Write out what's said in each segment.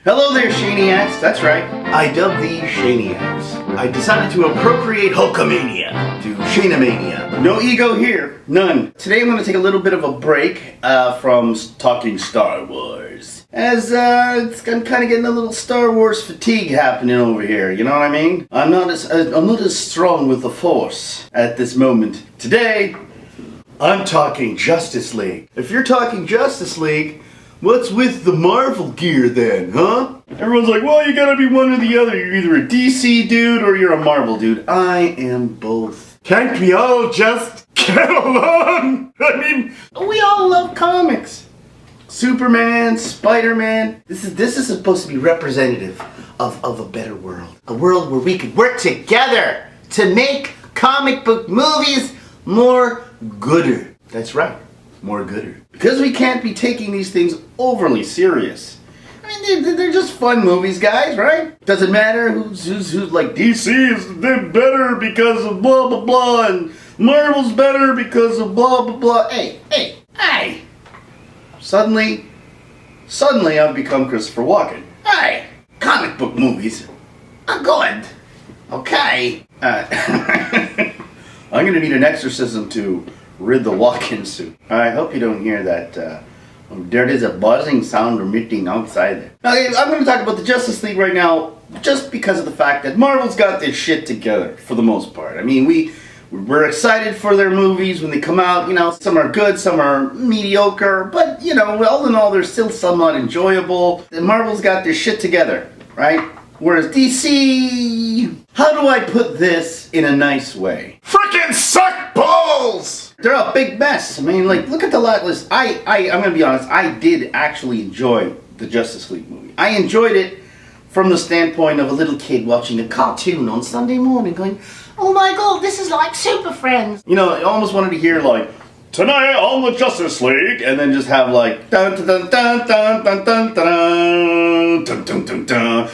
Hello there, Shaniacs. That's right. I dubbed these Shaniacs. I decided to appropriate Hulkamania to Shanamania. No ego here. None. Today I'm going to take a little bit of a break from talking Star Wars. As I'm kind of getting a little Star Wars fatigue happening over here. You know what I mean? I'm not as strong with the Force at this moment. Today, I'm talking Justice League. If you're talking Justice League, what's with the Marvel gear then, huh? Everyone's like, well, you gotta be one or the other. You're either a DC dude or you're a Marvel dude. I am both. Can't we all just get along? I mean, we all love comics. Superman, Spider-Man. This is supposed to be representative of a better world. A world where we could work together to make comic book movies more gooder. That's right. More gooder. Because we can't be taking these things overly serious. I mean, they're just fun movies, guys, right? Doesn't matter who's like DC is better because of blah blah blah, and Marvel's better because of blah blah blah. Hey! Suddenly I've become Christopher Walken. Hey! Comic book movies are good. Okay. I'm gonna need an exorcism to rid the walk-in suit. I hope you don't hear that. There is a buzzing sound emitting outside there. Okay, I'm going to talk about the Justice League right now, just because of the fact that Marvel's got this shit together for the most part. I mean, we're excited for their movies when they come out. You know, some are good, some are mediocre, but you know, all in all, they're still somewhat enjoyable. And Marvel's got their shit together, right? Whereas DC, how do I put this in a nice way? Frickin' suck balls! They're a big mess. I mean, like, look at the list. I'm gonna be honest, I did actually enjoy the Justice League movie. I enjoyed it from the standpoint of a little kid watching a cartoon on Sunday morning going, oh my god, this is like Super Friends. You know, I almost wanted to hear like, tonight on the Justice League, and then just have like dun dun dun dun dun dun dun dun dun dun dun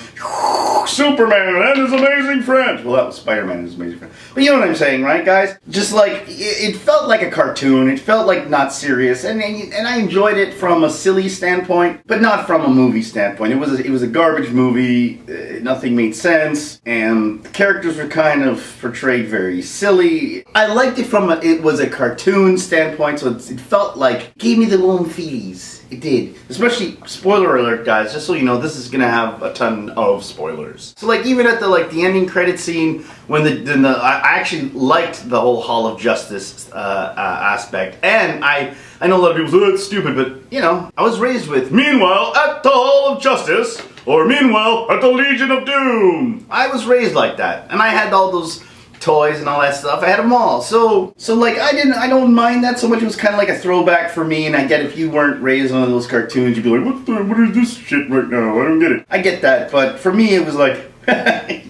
Superman and his amazing friends. Well, that was Spider-Man and his amazing friends. But you know what I'm saying, right, guys? Just like it felt like a cartoon. It felt like not serious, and I enjoyed it from a silly standpoint, but not from a movie standpoint. It was a garbage movie. Nothing made sense, and the characters were kind of portrayed very silly. I liked it from it was a cartoon standpoint, so it felt like gave me the warm feelies. It did. Especially, spoiler alert, guys, just so you know, this is gonna have a ton of spoilers. So like even at the ending credit scene, when I actually liked the whole Hall of Justice aspect, and I know a lot of people say, oh, it's stupid, but you know, I was raised with, meanwhile at the Hall of Justice, or meanwhile at the Legion of Doom. I was raised like that, and I had all those toys and all that stuff. I had them all. So like I don't mind that so much. It was kind of like a throwback for me, and I get if you weren't raised on one of those cartoons, you'd be like, what is this shit right now? I don't get it. I get that, but for me it was like,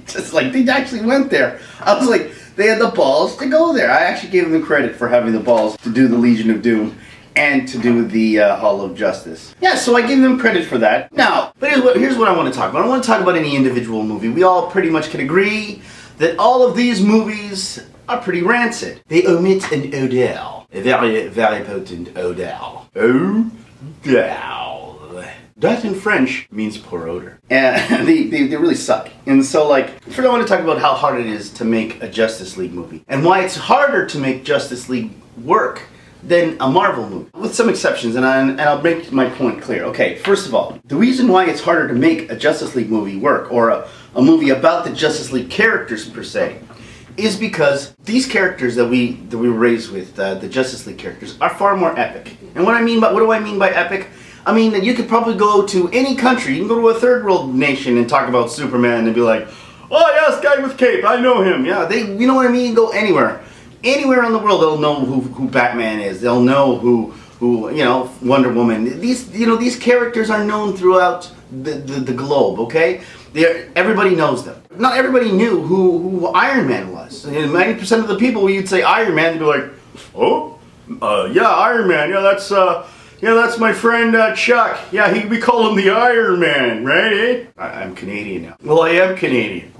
just like they actually went there. I was like, they had the balls to go there. I actually gave them credit for having the balls to do the Legion of Doom and to do the Hall of Justice. Yeah, so I give them credit for that. Now, but here's what I want to talk about. I don't want to talk about any individual movie. We all pretty much can agree that all of these movies are pretty rancid. They omit an odor. A very, very potent odor. Odor. That in French means poor odor. And they really suck. And so like, first I want to talk about how hard it is to make a Justice League movie. And why it's harder to make Justice League work than a Marvel movie. With some exceptions, and I'll make my point clear. Okay, first of all, the reason why it's harder to make a Justice League movie work, or a movie about the Justice League characters per se, is because these characters that we were raised with, the Justice League characters, are far more epic. And what do I mean by epic? I mean that you could probably go to any country, you can go to a third world nation and talk about Superman and be like, oh yes, guy with cape, I know him. Yeah, you know what I mean? Go anywhere. Anywhere in the world, they'll know who Batman is. They'll know who you know, Wonder Woman. These characters are known throughout the globe. Okay, everybody knows them. Not everybody knew who Iron Man was. And 90% of the people, when you'd say Iron Man, they'd be like, oh, yeah, Iron Man. Yeah, Yeah, that's my friend Chuck. Yeah, we call him the Iron Man, right, eh? I'm Canadian now. Well, I am Canadian.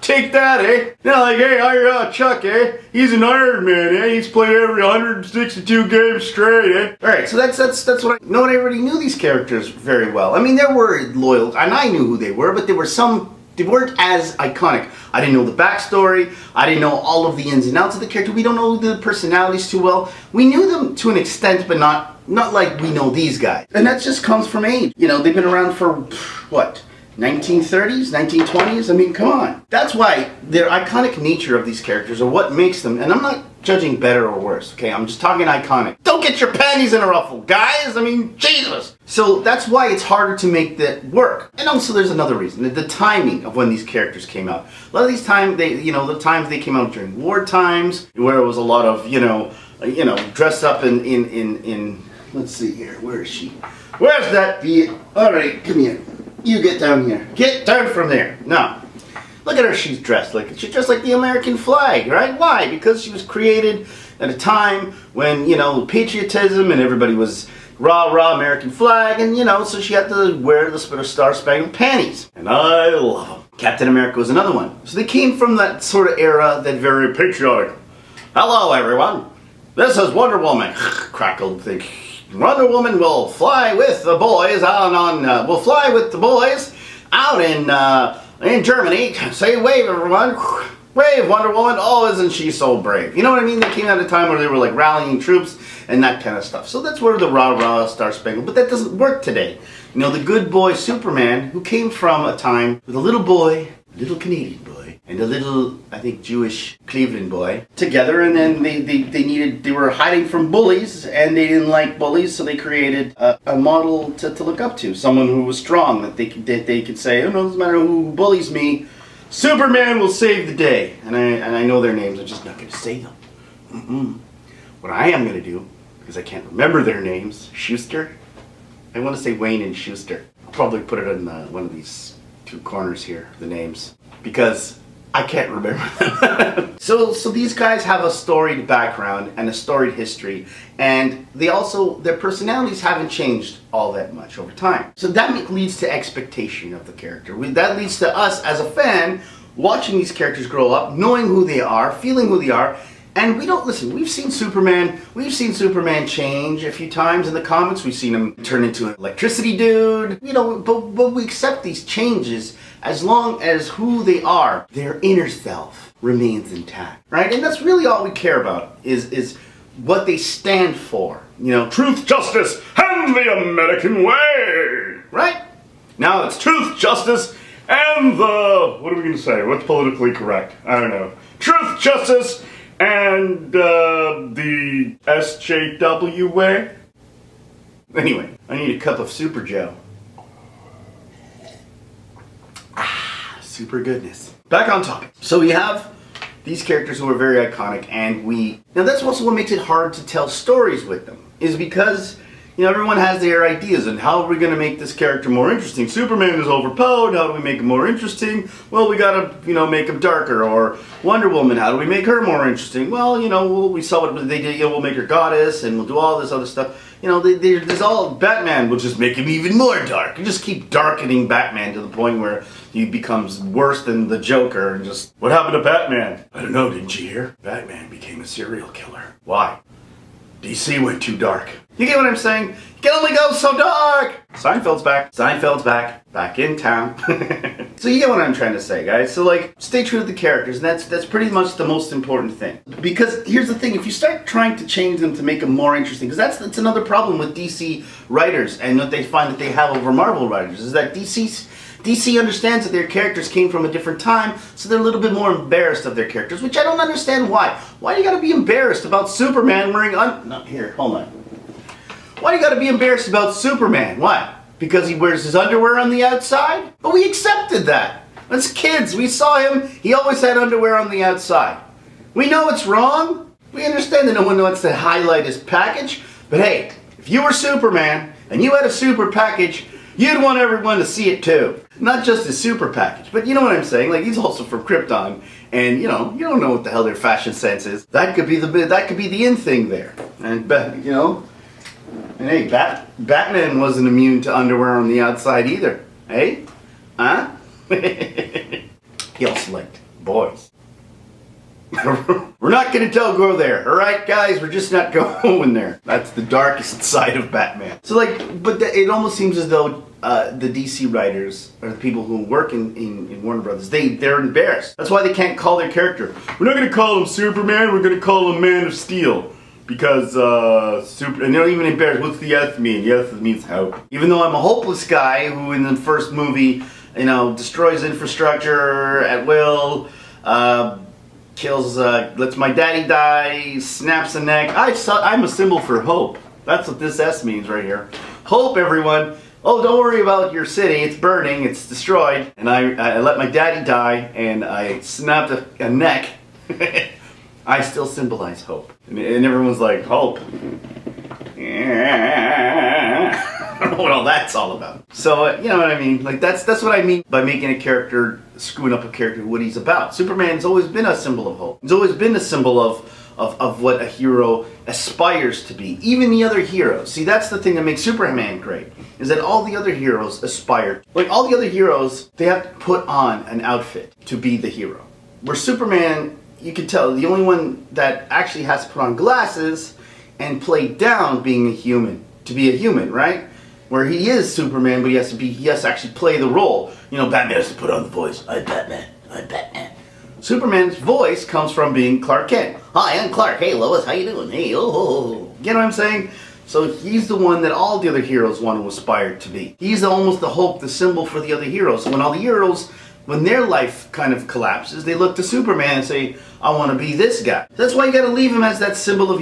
Take that, eh? Yeah, like, hey, Chuck, eh? He's an Iron Man, eh? He's played every 162 games straight, eh? Alright, so that's what no one already knew these characters very well. I mean, there were loyal, and I knew who they were, but they weren't as iconic. I didn't know the backstory. I didn't know all of the ins and outs of the character. We don't know the personalities too well. We knew them to an extent, but not like we know these guys. And that just comes from age. You know, they've been around for, what, 1930s, 1920s? I mean, come on. That's why their iconic nature of these characters are what makes them, and I'm not judging better or worse, okay? I'm just talking iconic. Don't get your panties in a ruffle, guys! I mean, Jesus! So that's why it's harder to make that work. And also there's another reason, the timing of when these characters came out. A lot of these times, the times they came out during war times, where it was a lot of, dressed up in let's see here, where is she? Where's that? Alright, come here. You get down here. Get down from there. Now, look at her. She's dressed like the American flag, right? Why? Because she was created at a time when, patriotism and everybody was rah American flag, and so she had to wear the star-spangled panties. And I love them. Captain America was another one. So they came from that sort of era, that very patriotic. Hello, everyone. This is Wonder Woman. Crackled thing. Wonder Woman will fly with the boys out in Germany. Say wave, everyone. Brave Wonder Woman. Oh, isn't she so brave? You know what I mean? They came at a time where they were like rallying troops and that kind of stuff. So that's where the rah Star Spangled. But that doesn't work today. The good boy Superman, who came from a time with a little boy, a little Canadian boy, and a little, I think, Jewish Cleveland boy together, and then they were hiding from bullies, and they didn't like bullies, so they created a model to look up to, someone who was strong, that they could say, oh no, it doesn't matter who bullies me, Superman will save the day. And I know their names, I'm just not going to say them. What I am going to do, because I can't remember their names, Schuster. I want to say Wayne and Schuster. I'll probably put it in one of these two corners here, the names, because I can't remember them. So these guys have a storied background and a storied history, and their personalities haven't changed all that much over time. So that leads to expectation of the character. That leads to us as a fan watching these characters grow up, knowing who they are, feeling who they are. And we've seen Superman change a few times in the comics. We've seen him turn into an electricity dude. But we accept these changes as long as who they are, their inner self, remains intact, right? And that's really all we care about, is what they stand for. Truth, justice, and the American way, right? Now it's truth, justice, and what are we going to say? What's politically correct? I don't know. Truth, justice, and the SJW way? Anyway, I need a cup of Super Joe. Super goodness. Back on topic. So we have these characters who are very iconic, and now that's also what makes it hard to tell stories with them, is because everyone has their ideas, and how are we going to make this character more interesting? Superman is overpowered, how do we make him more interesting? Well, we gotta, make him darker. Or Wonder Woman, how do we make her more interesting? Well, we saw what they did, we'll make her goddess, and we'll do all this other stuff. There's all, Batman will just make him even more dark. You just keep darkening Batman to the point where he becomes worse than the Joker, and just, what happened to Batman? I don't know, didn't you hear? Batman became a serial killer. Why? DC went too dark. You get what I'm saying? You can only go so dark! Seinfeld's back. Back in town. So you get what I'm trying to say, guys. So, stay true to the characters, and that's pretty much the most important thing. Because here's the thing, if you start trying to change them to make them more interesting, because that's another problem with DC writers, and what they find that they have over Marvel writers, is that DC understands that their characters came from a different time, so they're a little bit more embarrassed of their characters, which I don't understand why. Why do you gotta be embarrassed about Superman wearing hold on. Why do you gotta be embarrassed about Superman? Why? Because he wears his underwear on the outside? But we accepted that. As kids, we saw him, he always had underwear on the outside. We know it's wrong. We understand that no one wants to highlight his package, but hey, if you were Superman, and you had a super package, you'd want everyone to see it too. Not just his super package, but you know what I'm saying? He's also from Krypton, and you don't know what the hell their fashion sense is. That could be the in thing there. And And hey, Batman wasn't immune to underwear on the outside either. Hey? Huh? He also liked boys. We're not gonna go there, alright guys? We're just not going there. That's the darkest side of Batman. So but it almost seems as though the DC writers, or the people who work in Warner Brothers, they're embarrassed. That's why they can't call their character. We're not gonna call him Superman, we're gonna call him Man of Steel. Because, and they're even embarrassed. What's the S mean? The S means hope. Even though I'm a hopeless guy who in the first movie, destroys infrastructure at will, kills, lets my daddy die, snaps a neck. I'm a symbol for hope. That's what this S means right here. Hope, everyone. Oh, don't worry about your city. It's burning. It's destroyed. And I let my daddy die, and I snapped a neck. I still symbolize hope. And everyone's like, hope? Yeah. I don't know what all that's all about. So, you know what I mean? Like, that's what I mean by making a character, screwing up a character, what he's about. Superman's always been a symbol of hope. He's always been a symbol of what a hero aspires to be. Even the other heroes. See, that's the thing that makes Superman great, is that all the other heroes aspire. Like, all the other heroes, they have to put on an outfit to be the hero. Where Superman, you can tell, the only one that actually has to put on glasses and play down being a human, to be a human, right? Where he is Superman, but he has to actually play the role. Batman has to put on the voice. I'm Batman. Superman's voice comes from being Clark Kent. Hi, I'm Clark. Hey, Lois, how you doing? Hey, oh. You know what I'm saying? So he's the one that all the other heroes want to aspire to be. He's almost the hope, the symbol for the other heroes. So when all the heroes, when their life kind of collapses, they look to Superman and say, I want to be this guy. That's why you got to leave him as that symbol of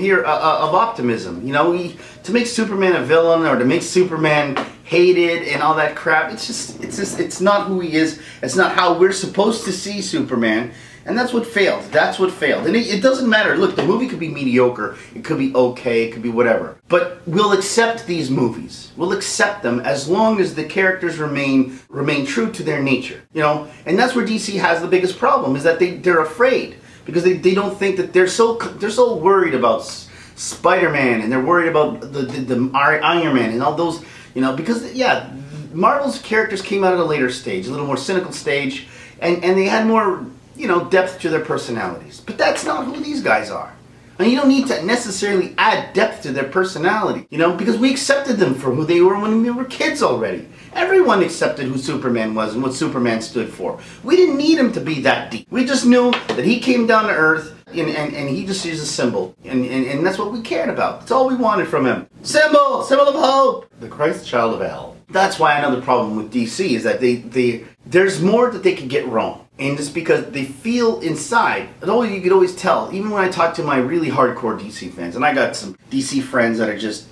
optimism. To make Superman a villain or to make Superman hated and all that crap, it's not who he is. It's not how we're supposed to see Superman. And that's what failed. And it doesn't matter. Look, the movie could be mediocre. It could be okay. It could be whatever. But we'll accept these movies. We'll accept them as long as the characters remain true to their nature. And that's where DC has the biggest problem, is that they're afraid. Because they don't think that they're so worried about Spider-Man, and they're worried about the Iron Man and all those, because Marvel's characters came out at a later stage, a little more cynical stage, and they had more, depth to their personalities. But that's not who these guys are. And you don't need to necessarily add depth to their personality, because we accepted them for who they were when we were kids already. Everyone accepted who Superman was and what Superman stood for. We didn't need him to be that deep. We just knew that he came down to Earth and he just used a symbol. And that's what we cared about. That's all we wanted from him. Symbol of hope. The Christ child of hell. That's why another problem with DC is that there's more that they could get wrong. And just because they feel inside, you could always tell, even when I talk to my really hardcore DC fans, and I got some DC friends that are just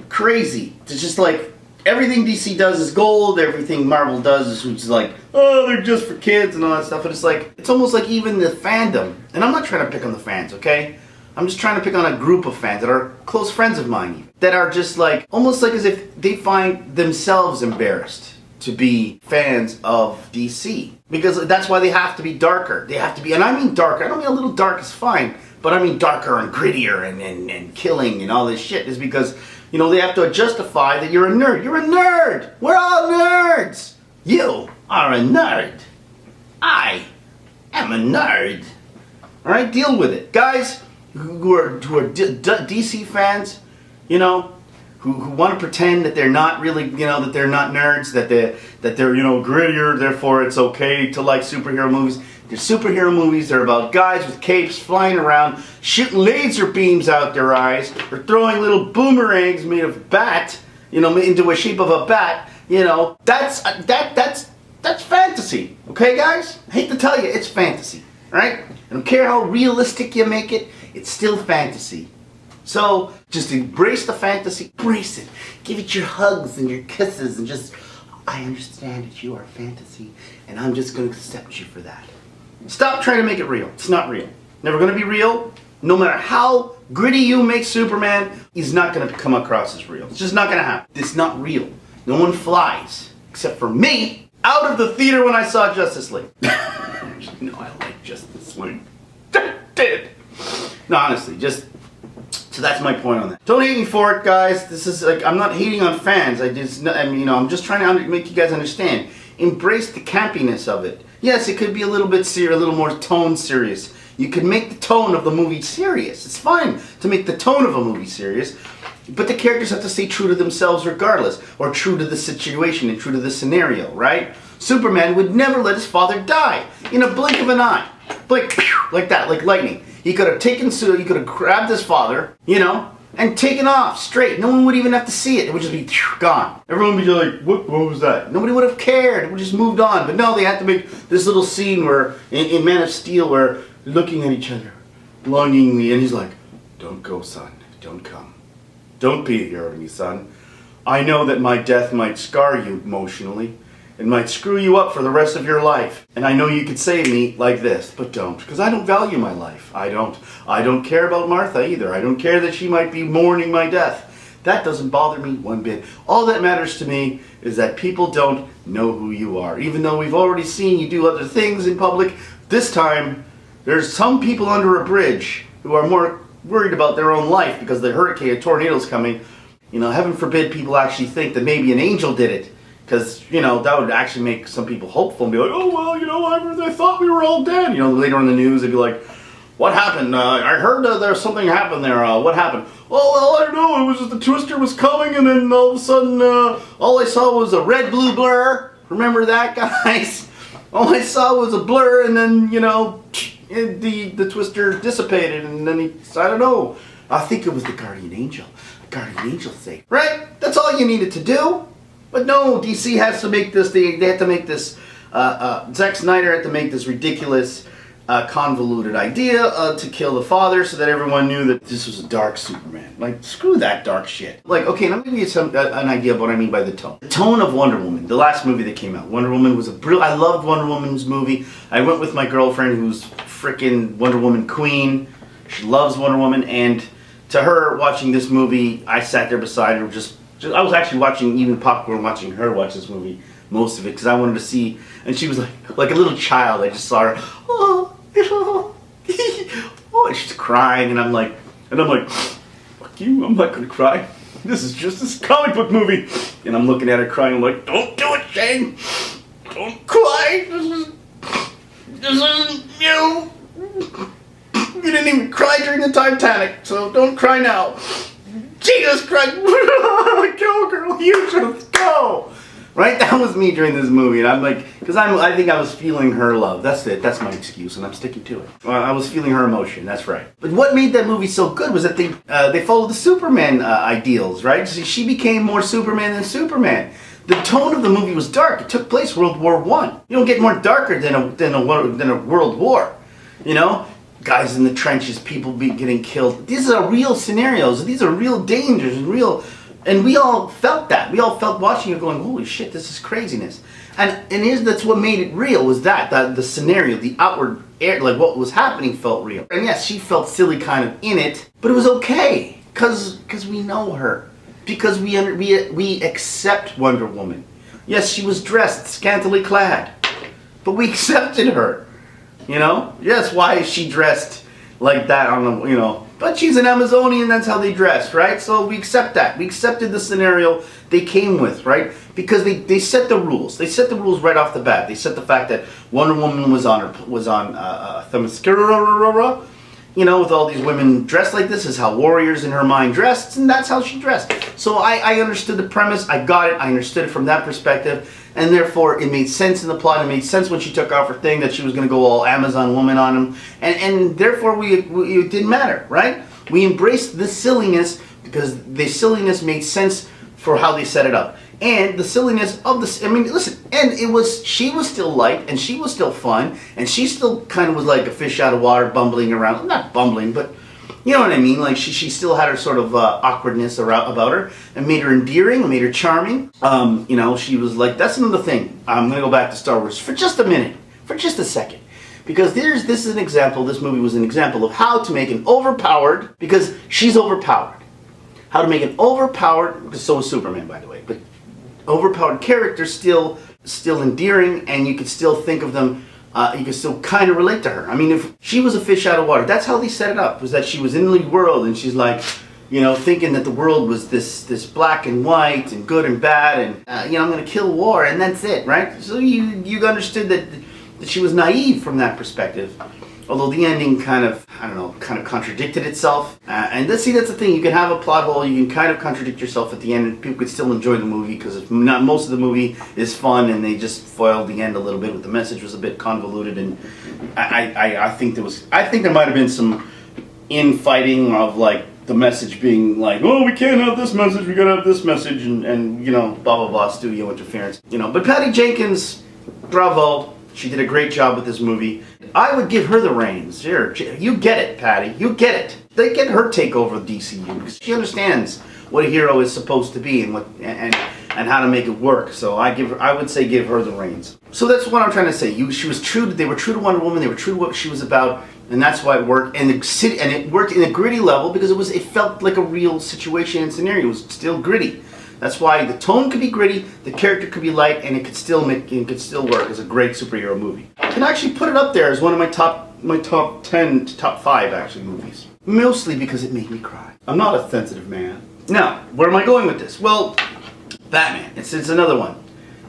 crazy. It's just like, everything DC does is gold, everything Marvel does is just like, oh, they're just for kids and all that stuff. And it's almost like even the fandom, and I'm not trying to pick on the fans, okay? I'm just trying to pick on a group of fans that are close friends of mine, that are just like, almost like as if they find themselves embarrassed to be fans of DC. Because that's why they have to be darker. They have to be, and I mean darker, I don't mean a little dark is fine, but I mean darker and grittier and killing and all this shit, is because they have to justify that you're a nerd. You're a nerd! We're all nerds! You are a nerd. I am a nerd. Alright, deal with it. Guys who are DC fans, who want to pretend that they're not really, that they're not nerds, that they're grittier, therefore it's okay to like superhero movies. They're superhero movies. They're about guys with capes flying around, shooting laser beams out their eyes, or throwing little boomerangs made of bat, into a shape of a bat. That's fantasy. Okay, guys? I hate to tell you, it's fantasy. Right? I don't care how realistic you make it. It's still fantasy. So just embrace the fantasy. Embrace it. Give it your hugs and your kisses, and just, I understand that you are fantasy, and I'm just going to accept you for that. Stop trying to make it real. It's not real. Never going to be real. No matter how gritty you make Superman, he's not going to come across as real. It's just not going to happen. It's not real. No one flies, except for me, out of the theater when I saw Justice League. I like Justice League. Did. No, honestly, just So that's my point on that. Don't hate me for it, guys. This is like, I'm not hating on fans. I'm just trying to make you guys understand. Embrace the campiness of it. Yes, it could be a little bit serious, a little more tone serious. You can make the tone of the movie serious. It's fine to make the tone of a movie serious, but the characters have to stay true to themselves regardless, or true to the situation and true to the scenario, right? Superman would never let his father die in a blink of an eye. Blink, like that, like lightning. He could have he could have grabbed his father, and taken off straight. No one would even have to see it. It would just be gone. Everyone would be like, what was that? Nobody would have cared. It would just moved on. But no, they had to make this little scene where, in Man of Steel, where they're looking at each other longingly, and he's like, don't go, son. Don't come. Don't be a hero to me, son. I know that my death might scar you emotionally. It might screw you up for the rest of your life. And I know you could save me like this, but don't. Because I don't value my life. I don't care about Martha either. I don't care that she might be mourning my death. That doesn't bother me one bit. All that matters to me is that people don't know who you are. Even though we've already seen you do other things in public, this time there's some people under a bridge who are more worried about their own life because the hurricane, a tornado's coming. Heaven forbid people actually think that maybe an angel did it. Because, that would actually make some people hopeful and be like, oh, well, I thought we were all dead. Later on in the news, they'd be like, what happened? I heard there's something happened there. What happened? Oh, well, I don't know. It was just the twister was coming, and then all of a sudden, all I saw was a red-blue blur. Remember that, guys? All I saw was a blur, and then, the twister dissipated, and then I don't know. I think it was the guardian angel. Guardian angel thing. Right? That's all you needed to do. But no, DC has to make this, they have to make this, Zack Snyder had to make this ridiculous, convoluted idea to kill the father so that everyone knew that this was a dark Superman. Like, screw that dark shit. Like, okay, let me give you an idea of what I mean by the tone. The tone of Wonder Woman, the last movie that came out. Wonder Woman was I loved Wonder Woman's movie. I went with my girlfriend who's frickin' Wonder Woman queen. She loves Wonder Woman, and to her, watching this movie, I sat there beside her I was actually eating popcorn, watching her watch this movie, most of it, because I wanted to see, and she was like a little child. I just saw her, oh, and she's crying, and I'm like, fuck you, I'm not gonna cry. This is just this comic book movie. And I'm looking at her crying, I'm like, don't do it, Shane. Don't cry. This isn't you. You didn't even cry during the Titanic, so don't cry now. Jesus Christ! Go, girl, you just go! Right? That was me during this movie, and I'm like, because I think I was feeling her love. That's it. That's my excuse, and I'm sticking to it. I was feeling her emotion. That's right. But what made that movie so good was that they followed the Superman ideals, right? So she became more Superman than Superman. The tone of the movie was dark. It took place World War I. You don't get more darker than a World War, Guys in the trenches, people getting killed. These are real scenarios. These are real dangers and we all felt that. We all felt watching it going, holy shit, this is craziness. And that's what made it real, was that the scenario, the outward air, like what was happening felt real. And yes, she felt silly kind of in it, but it was okay because we know her. Because we accept Wonder Woman. Yes, she was dressed scantily clad, but we accepted her. Yes, why is she dressed like that but she's an Amazonian, that's how they dress, right? So we accept that. We accepted the scenario they came with, right? Because they set the rules. They set the rules right off the bat. They set the fact that Wonder Woman was on Themyscira, with all these women dressed like this is how warriors in her mind dressed, and that's how she dressed. So I understood the premise, I got it, I understood it from that perspective, and therefore it made sense in the plot. It made sense when she took off her thing that she was going to go all Amazon woman on him, and therefore it didn't matter, right? We embraced the silliness because the silliness made sense for how they set it up. And the silliness of this, listen, and she was still light, and she was still fun, and she still kind of was like a fish out of water, bumbling around. Not bumbling, but you know what I mean? Like she still had her sort of awkwardness about her, and made her endearing, and made her charming. She was like, that's another thing. I'm going to go back to Star Wars for just a minute, for just a second. Because this is an example, this movie was an example of how to make an overpowered, because she's overpowered. How to make an overpowered, because so is Superman, by the way, but overpowered character still endearing, and you could still think of them, you could still kind of relate to her. If she was a fish out of water, that's how they set it up, was that she was in the world, and she's like, thinking that the world was this black and white and good and bad, and I'm going to kill war and that's it, right? So you understood that she was naive from that perspective. Although the ending kind of contradicted itself. And that's the thing. You can have a plot hole, you can kind of contradict yourself at the end, and people could still enjoy the movie because not most of the movie is fun, and they just foiled the end a little bit. The message was a bit convoluted, and I think there might have been some infighting of like the message being like, oh, we can't have this message, we gotta have this message, and blah blah blah, studio interference. But Patty Jenkins, bravo. She did a great job with this movie. I would give her the reins. Here, you get it, Patty. You get it. They get her take over DCU because she understands what a hero is supposed to be and how to make it work. So I would say give her the reins. So that's what I'm trying to say. They were true to Wonder Woman. They were true to what she was about, and that's why it worked. And it worked in a gritty level because it felt like a real situation and scenario. It was still gritty. That's why the tone could be gritty, the character could be light, and it could still work as a great superhero movie. I can actually put it up there as one of my top 10 to top 5 actually movies. Mostly because it made me cry. I'm not a sensitive man. Now, where am I going with this? Well, Batman. It's another one.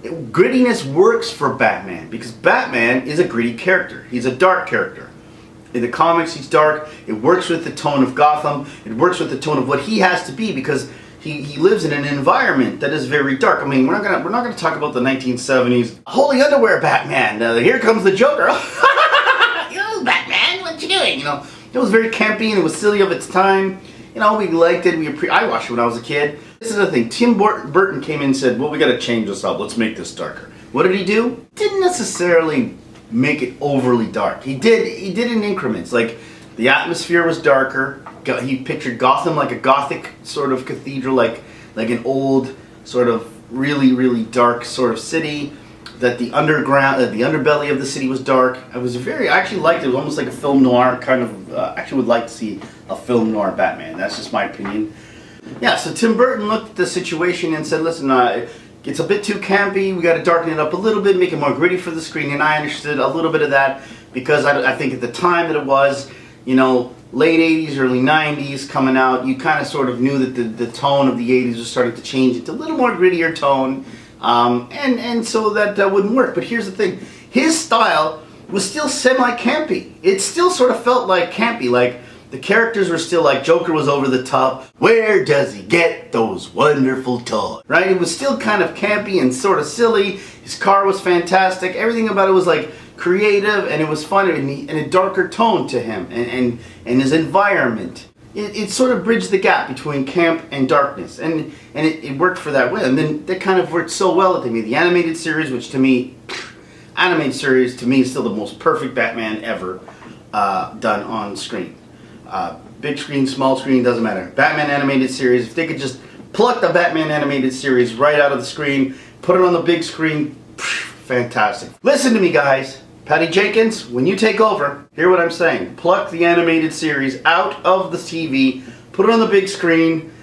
Grittiness works for Batman because Batman is a gritty character. He's a dark character. In the comics, he's dark. It works with the tone of Gotham. It works with the tone of what he has to be because he lives in an environment that is very dark. I mean, we're not gonna talk about the 1970s holy underwear Batman. Here comes the Joker. Yo, Batman, what you doing? It was very campy and it was silly of its time. We liked it. I watched it when I was a kid. This is the thing. Tim Burton came in and said, well, we got to change this up. Let's make this darker. What did he do? Didn't necessarily make it overly dark. He did in increments. Like the atmosphere was darker. He pictured Gotham like a gothic sort of cathedral, like an old sort of really, really dark sort of city. That the underbelly of the city was dark. I actually liked it. It was almost like a film noir kind of. Actually, would like to see a film noir Batman. That's just my opinion. Yeah. So Tim Burton looked at the situation and said, "Listen, it's a bit too campy. We got to darken it up a little bit, make it more gritty for the screen." And I understood a little bit of that because I think at the time that it was, late 80s, early 90s coming out, you kind of sort of knew that the tone of the 80s was starting to change into a little more grittier tone. And so that wouldn't work. But here's the thing. His style was still semi-campy. It still sort of felt like campy. Like the characters were still like Joker was over the top. Where does he get those wonderful toys? Right? It was still kind of campy and sort of silly. His car was fantastic. Everything about it was like creative and it was fun and a darker tone to him and his environment. It sort of bridged the gap between camp and darkness, and it worked for that way. And then that kind of worked so well that they made the animated series, which to me, is still the most perfect Batman ever done on screen. Big screen, small screen, doesn't matter. Batman animated series, if they could just pluck the Batman animated series right out of the screen, put it on the big screen, fantastic. Listen to me, guys. Patty Jenkins, when you take over, hear what I'm saying. Pluck the animated series out of the TV, put it on the big screen,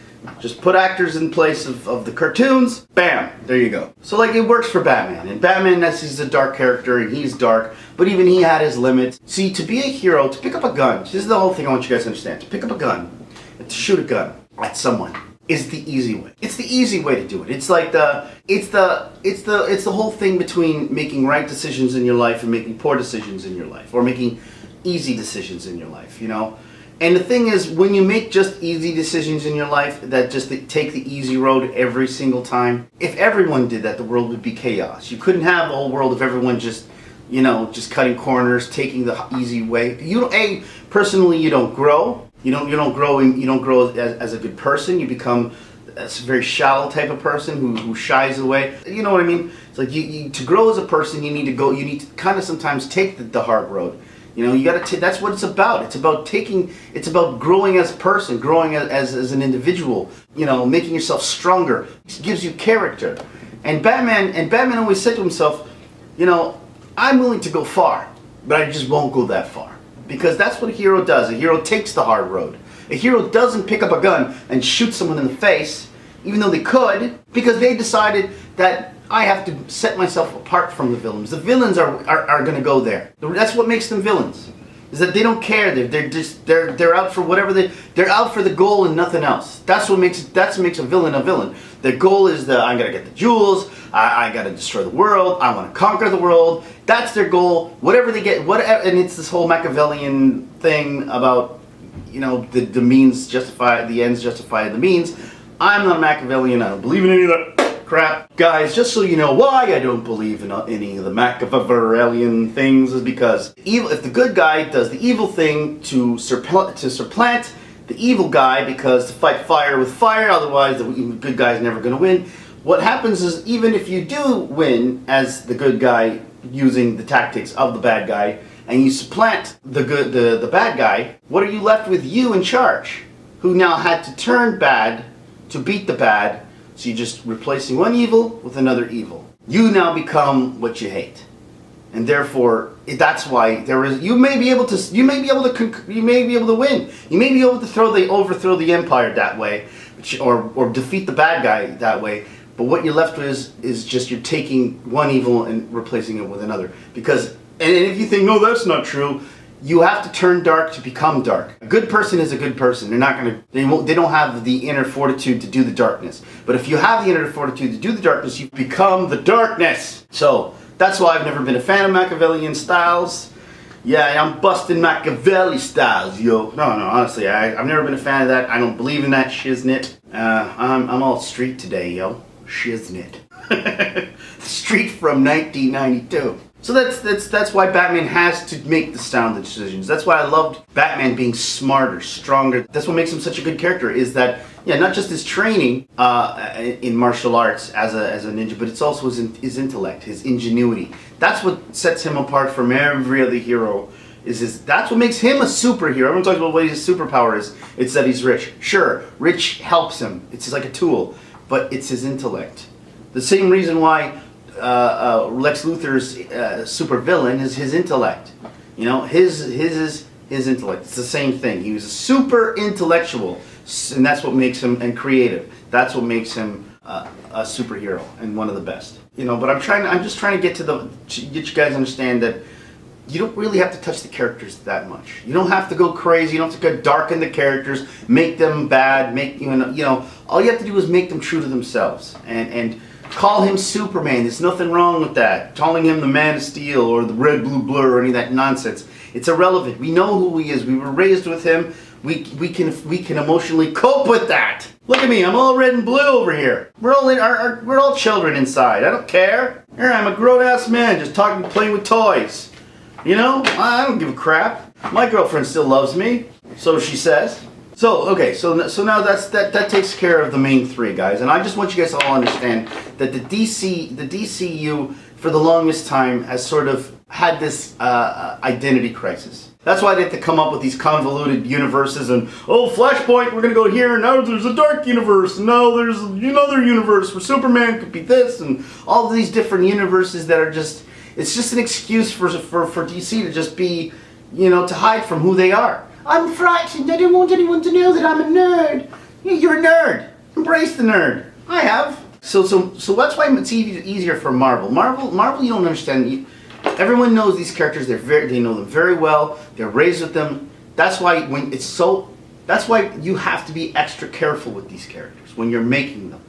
just put actors in place of the cartoons, bam, there you go. So it works for Batman. And Batman, he's a dark character and he's dark, but even he had his limits. See, to be a hero, to pick up a gun, this is the whole thing I want you guys to understand. To pick up a gun, to shoot a gun at someone is the easy way. It's the easy way to do it. It's like it's the whole thing between making right decisions in your life and making poor decisions in your life, or making easy decisions in your life, And the thing is, when you make just easy decisions in your life that just take the easy road every single time, if everyone did that, the world would be chaos. You couldn't have the whole world if everyone just cutting corners, taking the easy way. Personally, you don't grow. You don't grow as a good person. You become a very shallow type of person who shies away. You know what I mean? It's like to grow as a person, you need to kind of sometimes take the hard road. You got to. That's what it's about. It's about growing as a person, growing as an individual. Making yourself stronger. It gives you character. And Batman always said to himself, I'm willing to go far, but I just won't go that far. Because that's what a hero does. A hero takes the hard road. A hero doesn't pick up a gun and shoot someone in the face, even though they could, because they decided that I have to set myself apart from the villains. The villains are going to go there. That's what makes them villains. is that they don't care. They're out for whatever they're out for the goal and nothing else. That's what makes a villain a villain. Their goal is I gotta get the jewels. I gotta destroy the world. I want to conquer the world. That's their goal. Whatever they get, whatever. And it's this whole Machiavellian thing about, you know, the means justify the ends justify the means. I'm not a Machiavellian. I don't believe in any of that crap, guys. Just so you know why I don't believe in any of the Machiavellian things is because if the good guy does the evil thing to supplant the evil guy, because to fight fire with fire, otherwise the good guy's never going to win. What happens is, even if you do win as the good guy using the tactics of the bad guy, and you supplant the bad guy, what are you left with? You in charge, who now had to turn bad to beat the bad. So you're just replacing one evil with another evil. You now become what you hate, and therefore that's why you may be able to win. You may be able to overthrow the empire that way, or defeat the bad guy that way. But what you're left with is just you're taking one evil and replacing it with another. Because and if you think no, that's not true, you have to turn dark to become dark. A good person is a good person. They don't have the inner fortitude to do the darkness. But if you have the inner fortitude to do the darkness, you become the darkness. So that's why I've never been a fan of Machiavellian styles. Yeah, I'm busting Machiavelli styles, yo. No, honestly, I've never been a fan of that. I don't believe in that shiznit. I'm all street today, yo. Shiznit. Street from 1992. So that's why Batman has to make the sound decisions. That's why I loved Batman being smarter, stronger. That's what makes him such a good character, is that, yeah, not just his training in martial arts as a ninja, but it's also his intellect, his ingenuity. That's what sets him apart from every other hero. That's what makes him a superhero. Everyone talks about what his superpower is. It's that he's rich. Sure, rich helps him. It's just like a tool, but it's his intellect. The same reason why Lex Luthor's supervillain is his intellect. You know, his intellect. It's the same thing. He was a super intellectual, and that's what makes him, and creative. That's what makes him a superhero and one of the best. You know, but I'm just trying to get you guys to understand that you don't really have to touch the characters that much. You don't have to go crazy. You don't have to go darken the characters, make them bad, all you have to do is make them true to themselves and call him Superman. There's nothing wrong with that. Calling him the Man of Steel or the Red Blue Blur or any of that nonsense. It's irrelevant. We know who he is. We were raised with him. We can emotionally cope with that. Look at me. I'm all red and blue over here. We're all children inside. I don't care. Here, I'm a grown-ass man just playing with toys. You know, I don't give a crap. My girlfriend still loves me, so she says. So okay, so now that takes care of the main three, guys, and I just want you guys to all understand that the DCU for the longest time has sort of had this identity crisis. That's why they have to come up with these convoluted universes and, oh, Flashpoint, we're gonna go here, and now there's a dark universe, and now there's another universe where Superman could be this, and all of these different universes that are it's just an excuse for DC to just be, to hide from who they are. I'm frightened. I don't want anyone to know that I'm a nerd. You're a nerd. Embrace the nerd. I have. So that's why it's easier for Marvel. Marvel, you don't understand. Everyone knows these characters. They know them very well. They're raised with them. That's why That's why you have to be extra careful with these characters when you're making them,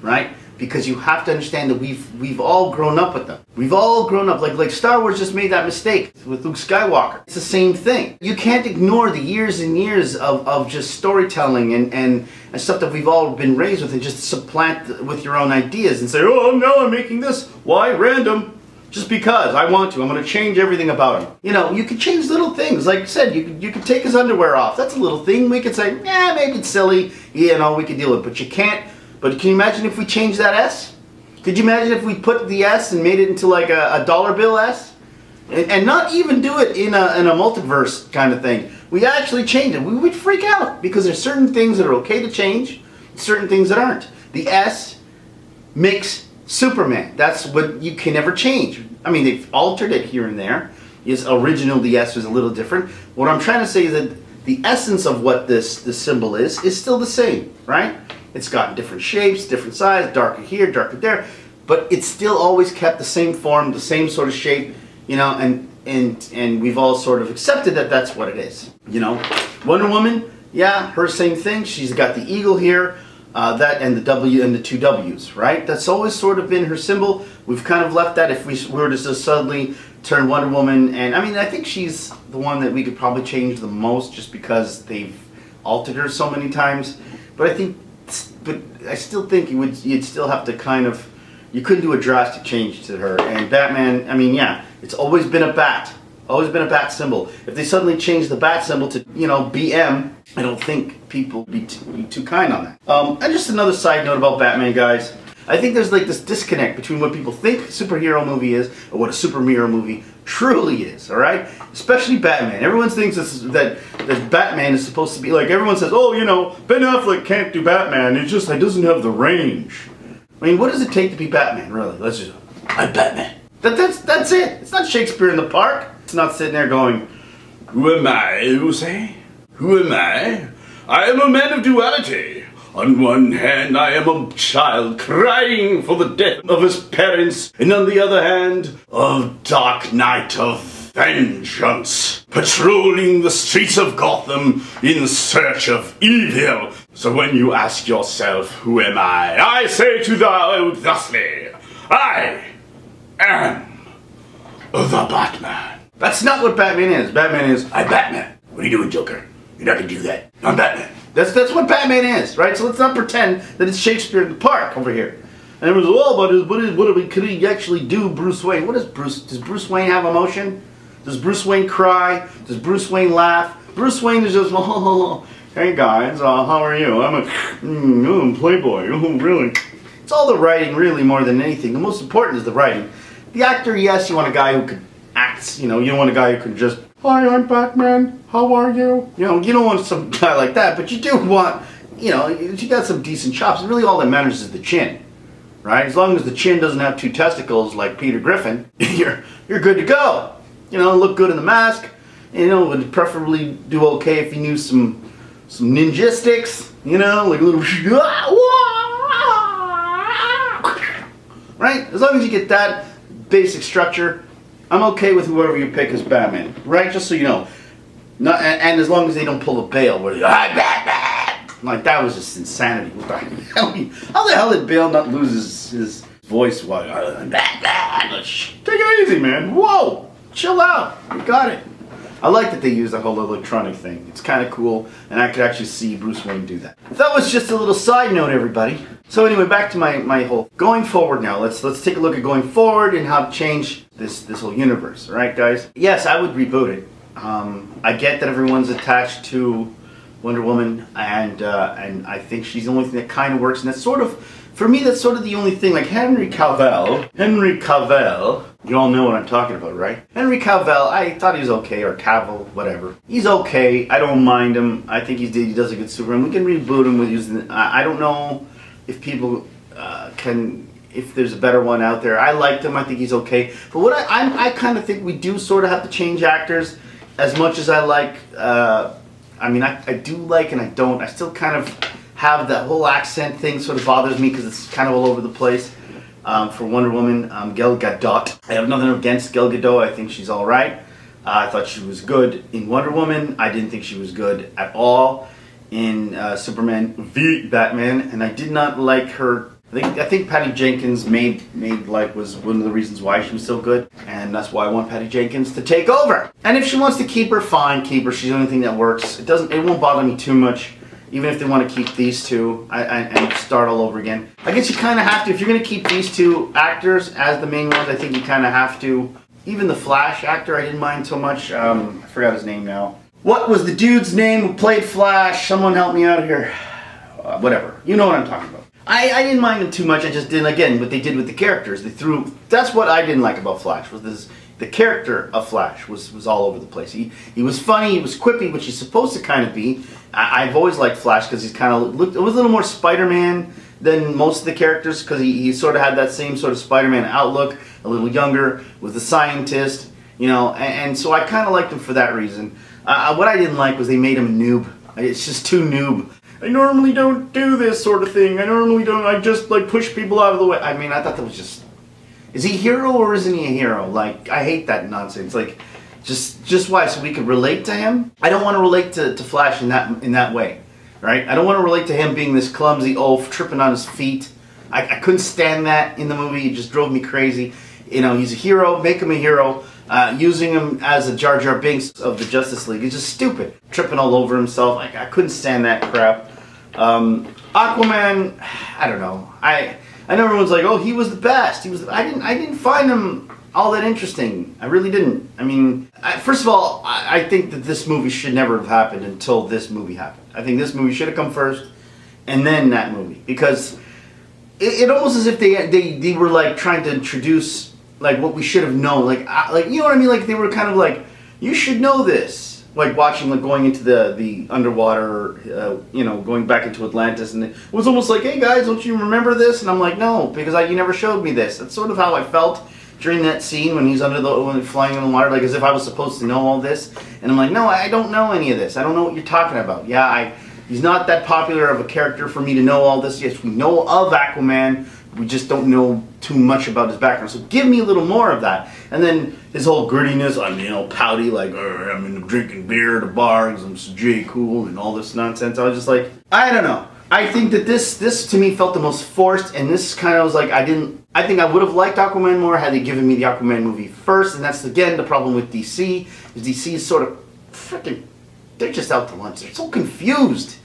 right? Because you have to understand that we've all grown up with them. We've all grown up, like Star Wars just made that mistake with Luke Skywalker. It's the same thing. You can't ignore the years and years of just storytelling and stuff that we've all been raised with and just supplant with your own ideas and say, oh, no, I'm making this. Why? Random. Just because I want to. I'm going to change everything about him. You could change little things. Like I said, you could take his underwear off. That's a little thing. We could say, yeah, maybe it's silly. We could deal with it. But you can't. But can you imagine if we changed that S? Could you imagine if we put the S and made it into like a dollar bill S? And not even do it in a multiverse kind of thing. We actually change it. We would freak out because there's certain things that are okay to change, certain things that aren't. The S makes Superman. That's what you can never change. I mean, they've altered it here and there. Yes, originally the S was a little different. What I'm trying to say is that the essence of what this symbol is still the same, right? It's got different shapes, different size, darker here, darker there, but it's still always kept the same form, the same sort of shape. you know, and we've all sort of accepted that that's what it is, you know. Wonder Woman, yeah, her same thing. She's got the eagle here, that and the W and the two W's, right? That's always sort of been her symbol. We've kind of left that. If we were to just suddenly turn Wonder Woman, and I mean, I think she's the one that we could probably change the most, just because they've altered her so many times. But I still think you'd still have to kind of, you couldn't do a drastic change to her. And Batman, I mean, yeah, it's always been a bat. Always been a bat symbol. If they suddenly change the bat symbol to, you know, BM, I don't think people would be too kind on that. And just another side note about Batman, guys. I think there's like this disconnect between what people think a superhero movie is and what a superhero movie truly is, alright? Especially Batman. Everyone thinks that Batman is supposed to be like, everyone says, oh, you know, Ben Affleck can't do Batman. It doesn't have the range. I mean, what does it take to be Batman, really? I'm Batman. That's it. It's not Shakespeare in the Park. It's not sitting there going, who am I, you say? Who am I? I am a man of duality. On one hand, I am a child crying for the death of his parents, and on the other hand, a dark knight of vengeance, patrolling the streets of Gotham in search of evil. So when you ask yourself, who am I say to thou thusly, I am the Batman. That's not what Batman is. Batman is, I'm Batman. What are you doing, Joker? You're not gonna do that. I'm Batman. That's what Batman is, right? So let's not pretend that it's Shakespeare in the Park over here. And it was, could he actually do Bruce Wayne? Does Bruce Wayne have emotion? Does Bruce Wayne cry? Does Bruce Wayne laugh? Bruce Wayne is just, oh, hey guys, how are you? I'm a playboy, oh really? It's all the writing, really, more than anything. The most important is the writing. The actor, yes, you want a guy who could act, you know, you don't want a guy who can just, hi, I'm Batman, how are you? You know, you don't want some guy like that, but you do want, you know, you got some decent chops. And really all that matters is the chin, right? As long as the chin doesn't have two testicles like Peter Griffin, you're good to go. You know, look good in the mask. You know, would preferably do okay if you knew some ninjistics, you know, like a little, right? As long as you get that basic structure, I'm okay with whoever you pick as Batman, right? Just so you know. And as long as they don't pull a Bale where they go, I'm Batman! Like, that was just insanity. What the hell? How the hell did Bale not lose his voice while I'm Batman? Take it easy, man. Whoa! Chill out. You got it. I like that they use that whole electronic thing. It's kind of cool, and I could actually see Bruce Wayne do that. That was just a little side note, everybody. So anyway, back to my whole going forward now. Let's take a look at going forward and how to change this whole universe. All right, guys? Yes, I would reboot it. I get that everyone's attached to Wonder Woman, and I think she's the only thing that kind of works, and that's sort of, for me, that's sort of the only thing. Like Henry Cavill, you all know what I'm talking about, right? Henry Cavill, I thought he was okay, or Cavill, whatever. He's okay. I don't mind him. I think he does a good Superman. We can reboot him with using. I don't know if people if there's a better one out there. I liked him. I think he's okay. But what I kind of think we do sort of have to change actors. As much as I like, I mean, I do like and I don't. I still kind of have that whole accent thing sort of bothers me because it's kind of all over the place. For Wonder Woman, Gal Gadot. I have nothing against Gal Gadot. I think she's all right. I thought she was good in Wonder Woman. I didn't think she was good at all in Superman v Batman, and I did not like her. I think Patty Jenkins was one of the reasons why she was so good, and that's why I want Patty Jenkins to take over. And if she wants to keep her, fine, keep her. She's the only thing that works. It won't bother me too much. Even if they want to keep these two and start all over again. I guess you kind of have to, if you're going to keep these two actors as the main ones, I think you kind of have to. Even the Flash actor, I didn't mind so much. I forgot his name now. What was the dude's name who played Flash? Someone help me out here. Whatever. You know what I'm talking about. I didn't mind him too much. I just didn't, again, what they did with the characters. That's what I didn't like about Flash, was the character of Flash was all over the place. He was funny, he was quippy, which he's supposed to kind of be. I've always liked Flash because he's kind of it was a little more Spider-Man than most of the characters, because he sort of had that same sort of Spider-Man outlook, a little younger, was a scientist, you know, and so I kind of liked him for that reason. What I didn't like was they made him a noob. It's just too noob. I normally don't do this sort of thing. I just like push people out of the way. I mean, I thought that was just, Is he a hero or isn't he a hero? Like, I hate that nonsense. Like, just why? So we could relate to him? I don't want to relate to Flash in that way, right? I don't want to relate to him being this clumsy oaf, tripping on his feet. I couldn't stand that in the movie. It just drove me crazy. You know, he's a hero. Make him a hero. Using him as a Jar Jar Binks of the Justice League is just stupid. Tripping all over himself. I couldn't stand that crap. Aquaman, I don't know. I know everyone's like, oh, he was the best. I didn't find him all that interesting. I really didn't. I mean, first of all, I think that this movie should never have happened until this movie happened. I think this movie should have come first, and then that movie, because it almost as if they were like trying to introduce like what we should have known, like you know what I mean? Like they were kind of like, you should know this. Like watching, like going into the underwater, you know, going back into Atlantis, and it was almost like, hey guys, don't you remember this? And I'm like, no, because you never showed me this. That's sort of how I felt during that scene when he's when flying in the water, like as if I was supposed to know all this. And I'm like, no, I don't know any of this. I don't know what you're talking about. Yeah, he's not that popular of a character for me to know all this. Yes, we know of Aquaman. We just don't know too much about his background. So give me a little more of that. And then his whole grittiness, I'm, you know, pouty, like, I'm drinking beer at a bar because I'm so J cool and all this nonsense. I was just like, I don't know. I think that this to me felt the most forced, and this kind of was like, I think I would have liked Aquaman more had they given me the Aquaman movie first. And that's, again, the problem with DC. Is DC is sort of freaking, they're just out to lunch. They're so confused.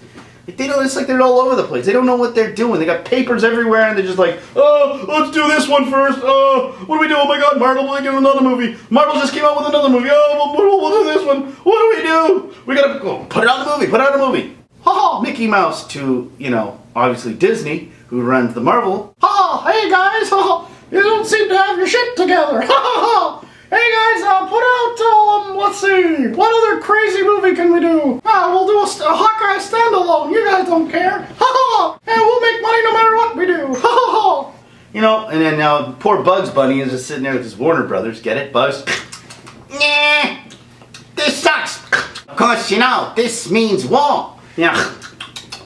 Like they don't. It's like they're all over the place. They don't know what they're doing. They got papers everywhere, and they're just like, oh, let's do this one first. Oh, what do we do? Oh my God, Marvel, we'll get another movie. Marvel just came out with another movie. Oh, we'll do this one. What do we do? We gotta go put it on the movie. Put out a movie. Ha ha. Mickey Mouse to, you know, obviously Disney, who runs the Marvel. Ha ha. Hey guys. Ha ha. You don't seem to have your shit together. Ha ha ha. Hey guys, put out, let's see, what other crazy movie can we do? We'll do a Hawkeye standalone, you guys don't care. Ha ha! And we'll make money no matter what we do. Ha ha ha! You know, and then now poor Bugs Bunny is just sitting there with his Warner Brothers, get it, Bugs? Nah, this sucks. Of course, you know, this means war. Yeah.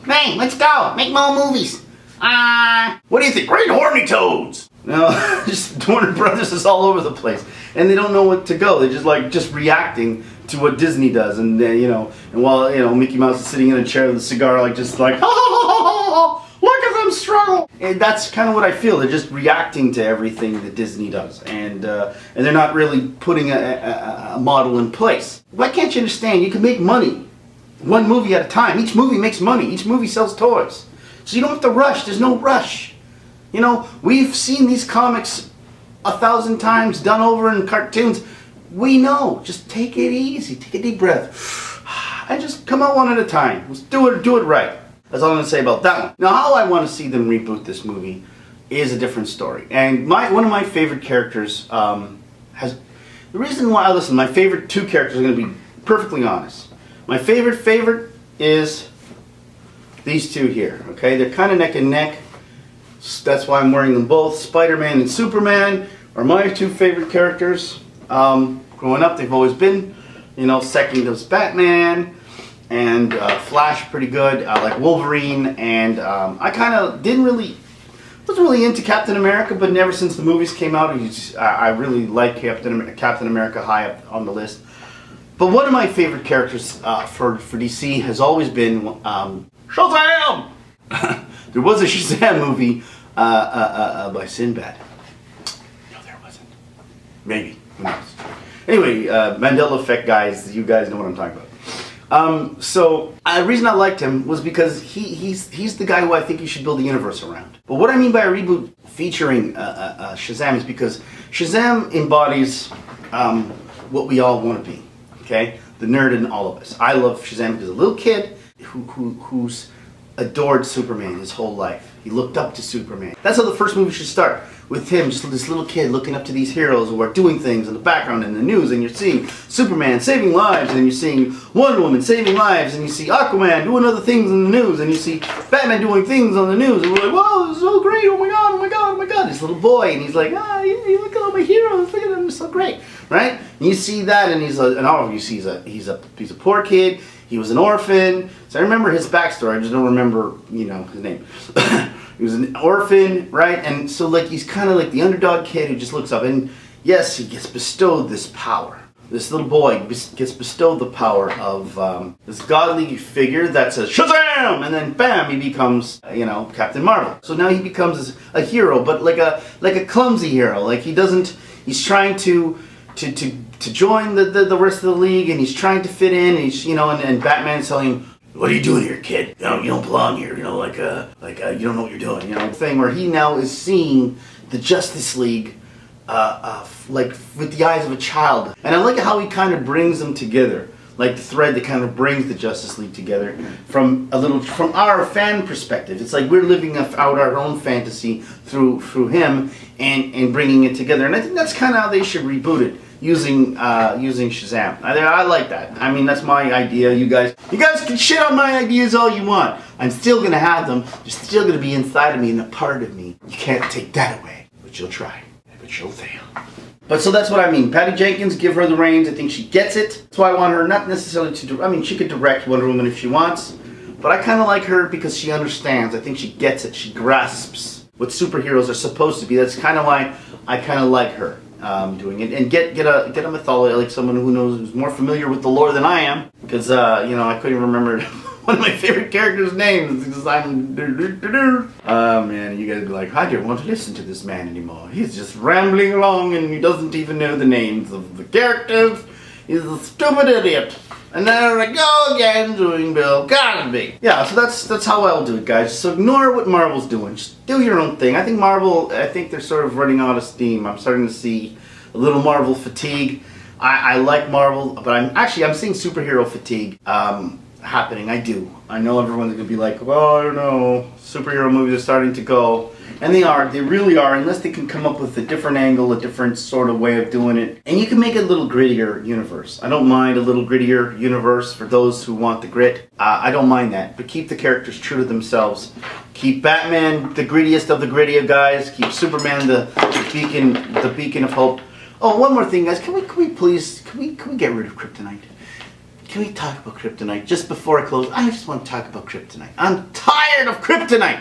Hey, let's go, make more movies. What do you think? Green Horny Toads! No, just Warner Brothers is all over the place, and they don't know what to go. They're just reacting to what Disney does, and you know, and while you know Mickey Mouse is sitting in a chair with a cigar, like just like, ha ha ha ha ha, look at them struggle. And that's kind of what I feel. They're just reacting to everything that Disney does, and they're not really putting a model in place. Why can't you understand? You can make money one movie at a time. Each movie makes money. Each movie sells toys, so you don't have to rush. There's no rush. You know, we've seen these comics 1,000 times done over in cartoons. We know. Just take it easy. Take a deep breath. And just come out one at a time. Let's do it right. That's all I'm going to say about that one. Now, how I want to see them reboot this movie is a different story. And one of my favorite characters has... The reason why, listen, my favorite two characters are going to be perfectly honest. My favorite is these two here. Okay? They're kind of neck and neck. That's why I'm wearing them both. Spider-Man and Superman are my two favorite characters. Growing up, they've always been, you know, second was Batman and Flash, pretty good. I like Wolverine, and I kind of wasn't really into Captain America, but ever since the movies came out, I really like Captain America high up on the list. But one of my favorite characters for DC has always been Shazam! There was a Shazam movie by Sinbad. No, there wasn't. Maybe. Who knows? Anyway, Mandela Effect guys, you guys know what I'm talking about. So the reason I liked him was because he's the guy who I think you should build a universe around. But what I mean by a reboot featuring Shazam is because Shazam embodies what we all want to be. Okay, the nerd in all of us. I love Shazam because a little kid who's adored Superman his whole life. He looked up to Superman. That's how the first movie should start, with him, just this little kid looking up to these heroes who are doing things in the background in the news, and you're seeing Superman saving lives, and you're seeing Wonder Woman saving lives, and you see Aquaman doing other things in the news, and you see Batman doing things on the news, and we're like, whoa, this is so great, oh my god, oh my god, oh my god, this little boy, and he's like, you look at all my heroes, look at them, they're so great, right? And you see that, and all of you see he's a poor kid. He was an orphan. So I remember his backstory. I just don't remember, his name. He was an orphan, right? And so like he's kind of like the underdog kid who just looks up. And yes, he gets bestowed this power. This little boy gets bestowed the power of this godly figure that says Shazam, and then bam, he becomes Captain Marvel. So now he becomes a hero, but like a clumsy hero. Like he's trying to join the rest of the league, and he's trying to fit in. And he's and Batman's telling him, "What are you doing here, kid? You don't belong here. You don't know what you're doing." Thing where he now is seeing the Justice League. Like with the eyes of a child. And I like how he kind of brings them together. Like the thread that kind of brings the Justice League together from our fan perspective. It's like we're living out our own fantasy through him and bringing it together. And I think that's kind of how they should reboot it, using Shazam. I like that. I mean, that's my idea. You guys can shit on my ideas all you want. I'm still going to have them. They're still going to be inside of me and a part of me. You can't take that away. But you'll try. But you'll fail. But so that's what I mean. Patty Jenkins, give her the reins. I think she gets it. That's why I want her not necessarily to... I mean, she could direct Wonder Woman if she wants. But I kind of like her because she understands. I think she gets it. She grasps what superheroes are supposed to be. That's kind of why I kind of like her doing it. And get a mythology, like someone who's more familiar with the lore than I am. Because, I couldn't even remember... one of my favorite characters' names because I'm... Oh man, you guys be like, I don't want to listen to this man anymore. He's just rambling along and he doesn't even know the names of the characters. He's a stupid idiot. And there I go again doing Bill Cosby. Yeah, so that's how I'll do it, guys. So ignore what Marvel's doing. Just do your own thing. I think they're sort of running out of steam. I'm starting to see a little Marvel fatigue. I like Marvel, but I'm seeing superhero fatigue. Happening. I do. I know everyone's gonna be like, well, I don't know, superhero movies are starting to go, and they really are, unless they can come up with a different angle, a different sort of way of doing it, and you can make it a little grittier universe. I don't mind a little grittier universe for those who want the grit. I don't mind that, but keep the characters true to themselves. Keep Batman the grittiest of the grittier guys. Keep Superman the beacon of hope. Oh, one more thing, guys. Can we please get rid of Kryptonite? Can we talk about Kryptonite? Just before I close, I just want to talk about Kryptonite. I'm tired of Kryptonite!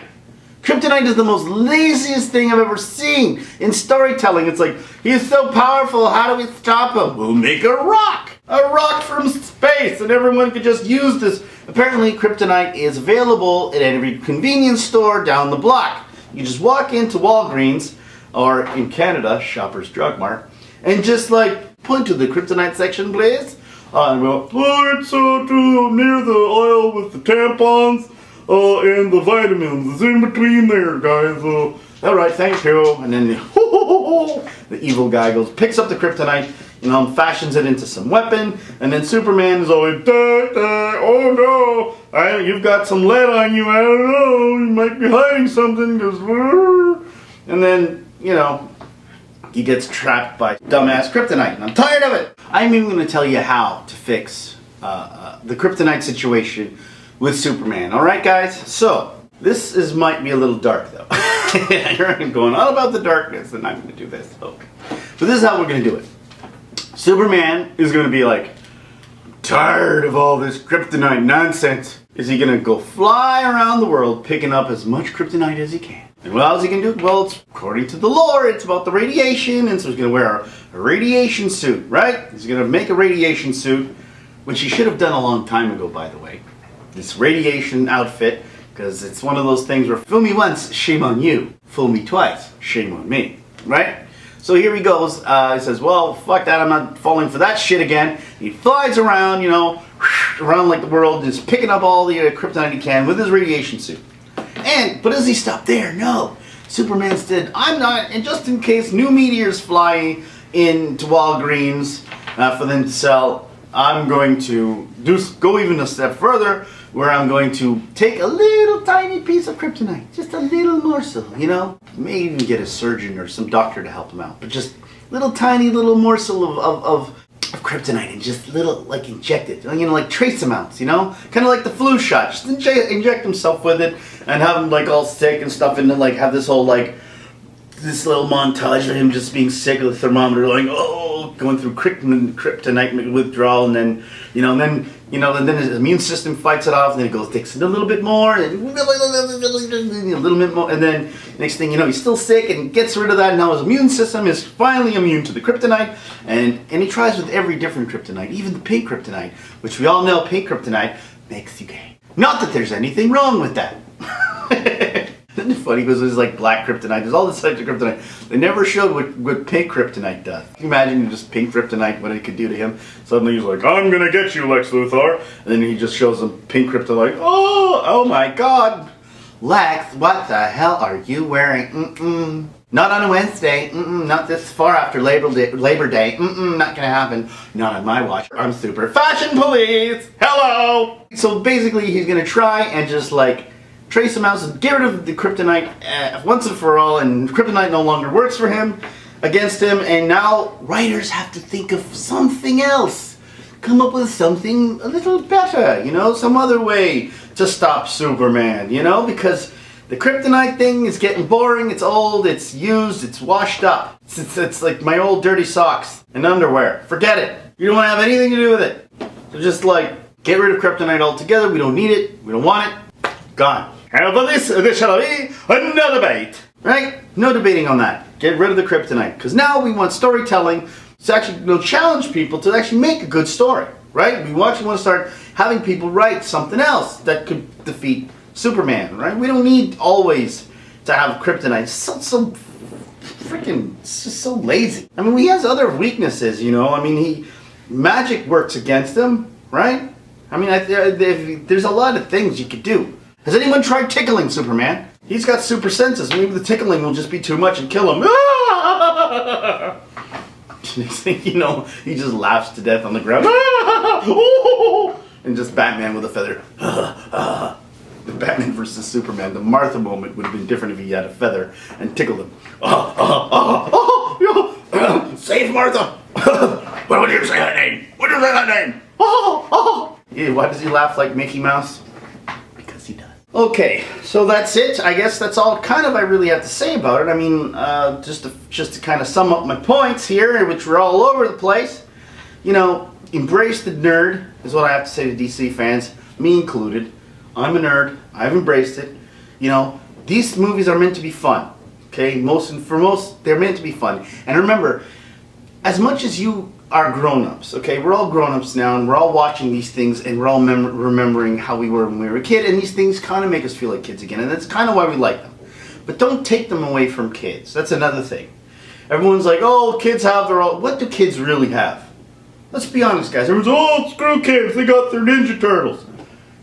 Kryptonite is the most laziest thing I've ever seen in storytelling. It's like, he's so powerful, how do we stop him? We'll make a rock! A rock from space, and everyone could just use this. Apparently, Kryptonite is available at every convenience store down the block. You just walk into Walgreens, or in Canada, Shoppers Drug Mart, and just like, point to the Kryptonite section, please. And go, it's near the aisle with the tampons and the vitamins. It's in between there, guys. Alright, thank you. And then the evil guy picks up the Kryptonite, fashions it into some weapon, and then Superman is always, oh no, you've got some lead on you, I don't know, you might be hiding something, and then, he gets trapped by dumbass Kryptonite, and I'm tired of it. I'm even going to tell you how to fix the Kryptonite situation with Superman. All right, guys? So, this might be a little dark, though. You're going all about the darkness, and I'm going to do this. Okay. So this is how we're going to do it. Superman is going to be like, tired of all this Kryptonite nonsense. Is he going to go fly around the world picking up as much Kryptonite as he can? And what else he can do? Well, it's according to the lore, it's about the radiation, and so he's going to wear a radiation suit, right? He's going to make a radiation suit, which he should have done a long time ago, by the way. This radiation outfit, because it's one of those things where fool me once, shame on you. Fool me twice, shame on me, right? So here he goes. He says, well, fuck that, I'm not falling for that shit again. He flies around, around like the world, just picking up all the kryptonite he can with his radiation suit. But does he stop there? No. Superman said, I'm not, and just in case new meteors fly into Walgreens for them to sell, I'm going to go even a step further, where I'm going to take a little tiny piece of kryptonite, just a little morsel, Maybe even get a surgeon or some doctor to help him out, but just little tiny little morsel of kryptonite and just little, like, inject it, like trace amounts, kind of like the flu shot. Just inject himself with it and have him, like, all sick and stuff, and then, like, have this whole, like, this little montage of him just being sick of the thermometer, going, oh, going through kryptonite withdrawal, and then his immune system fights it off, and then it goes takes it a little bit more, and a little bit more, and then next thing you know, he's still sick and gets rid of that. And now his immune system is finally immune to the kryptonite, and he tries with every different kryptonite, even the pink kryptonite, which we all know pink kryptonite makes you gay. Not that there's anything wrong with that. Isn't it funny because there's like black kryptonite, there's all this types of kryptonite. They never showed what pink kryptonite does. Can you imagine just pink kryptonite, what it could do to him? Suddenly he's like, I'm gonna get you, Lex Luthor. And then he just shows him pink kryptonite. Oh my God. Lex, what the hell are you wearing? Not on a Wednesday. Not this far after Labor Day. Not gonna happen. Not on my watch. I'm super fashion police. Hello. So basically he's gonna try and just like trace him out and get rid of the kryptonite once and for all, and kryptonite no longer works for him, against him, and now writers have to think of something else. Come up with something a little better, some other way to stop Superman, because the kryptonite thing is getting boring, it's old, it's used, it's washed up. It's like my old dirty socks and underwear. Forget it. You don't want to have anything to do with it. So just get rid of kryptonite altogether. We don't need it. We don't want it. Gone. And for this shall be another debate. Right? No debating on that. Get rid of the kryptonite. Because now we want storytelling to actually challenge people to actually make a good story. Right? We want to start having people write something else that could defeat Superman. Right? We don't need always to have kryptonite. It's so freaking, it's just so lazy. I mean, he has other weaknesses, magic works against him. Right? I mean, there's a lot of things you could do. Has anyone tried tickling Superman? He's got super senses. Maybe the tickling will just be too much and kill him. Next thing you know, he just laughs to death on the ground. And just Batman with a feather. The Batman versus Superman, the Martha moment would have been different if he had a feather and tickled him. Save Martha! Why would you say that name? Why would you say that name? Yeah, why does he laugh like Mickey Mouse? Because he does. Okay, so that's it. I guess that's all I really have to say about it. I mean, just to kind of sum up my points here, which were all over the place. Embrace the nerd is what I have to say to DC fans, me included. I'm a nerd. I've embraced it. These movies are meant to be fun. Okay, for most, they're meant to be fun. And remember, as much as you are grown-ups, okay, we're all grown-ups now, and we're all watching these things, and we're all remembering how we were when we were a kid, and these things kind of make us feel like kids again, and that's kind of why we like them. But don't take them away from kids. That's another thing. Everyone's like, oh, kids have their own. What do kids really have? Let's be honest, guys. Everyone's, oh, screw kids, they got their Ninja Turtles.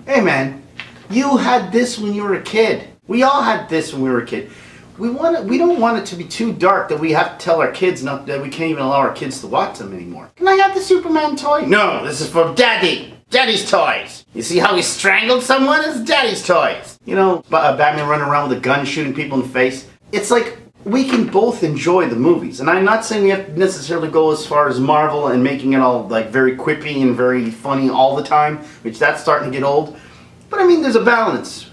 Hey, man, you had this when you were a kid. We all had this when we were a kid. We don't want it to be too dark that we have to tell our kids that we can't even allow our kids to watch them anymore. Can I have the Superman toy? No, this is for Daddy. Daddy's toys. You see how he strangled someone? It's Daddy's toys. Batman running around with a gun shooting people in the face. It's like we can both enjoy the movies. And I'm not saying we have to necessarily go as far as Marvel and making it all very quippy and very funny all the time, which that's starting to get old. But I mean, there's a balance.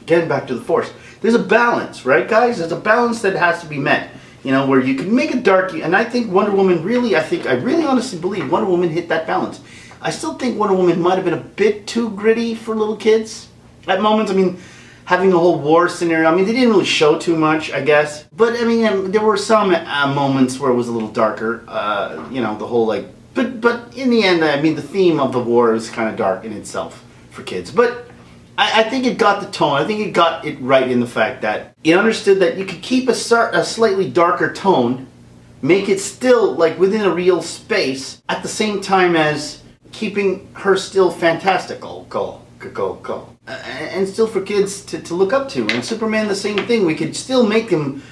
Getting back to the Force. There's a balance, right, guys? There's a balance that has to be met. Where you can make it dark, and I think Wonder Woman I really honestly believe Wonder Woman hit that balance. I still think Wonder Woman might have been a bit too gritty for little kids at moments. I mean, having a whole war scenario, they didn't really show too much, I guess. But, there were some moments where it was a little darker, the whole, but in the end, the theme of the war is kind of dark in itself for kids. But I think it got the tone. I think it got it right in the fact that it understood that you could keep a slightly darker tone, make it still within a real space, at the same time as keeping her still fantastical, and still for kids to look up to. And Superman, the same thing. We could still make him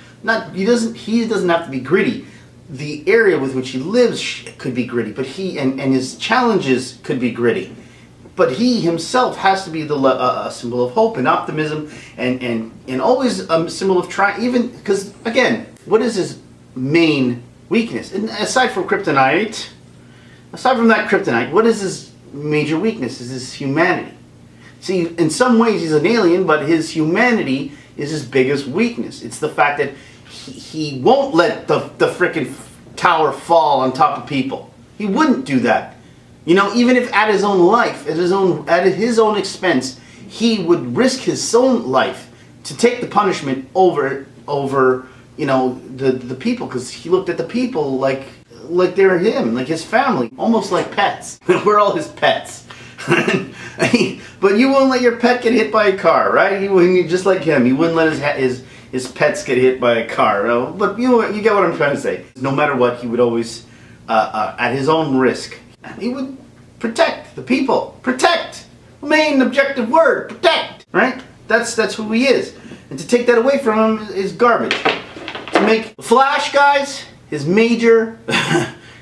he doesn't have to be gritty. The area with which he lives could be gritty, but he and his challenges could be gritty. But he himself has to be a symbol of hope and optimism, and always a symbol of triumph. Even because, again, what is his main weakness? And aside from that kryptonite, what is his major weakness? Is his humanity. See, in some ways he's an alien, but his humanity is his biggest weakness. It's the fact that he won't let the frickin' tower fall on top of people. He wouldn't do that. You know, even if at his own life, at his own expense, he would risk his own life to take the punishment over you know, the people, because he looked at the people like they were him, like his family, almost like pets. We're all his pets. But you won't let your pet get hit by a car, right? Just like him, he wouldn't let his pets get hit by a car. But you get what I'm trying to say. No matter what, he would always, at his own risk, he would protect the people. Protect! Main objective word, protect! Right? That's who he is. And to take that away from him is garbage. To make Flash, guys, his major,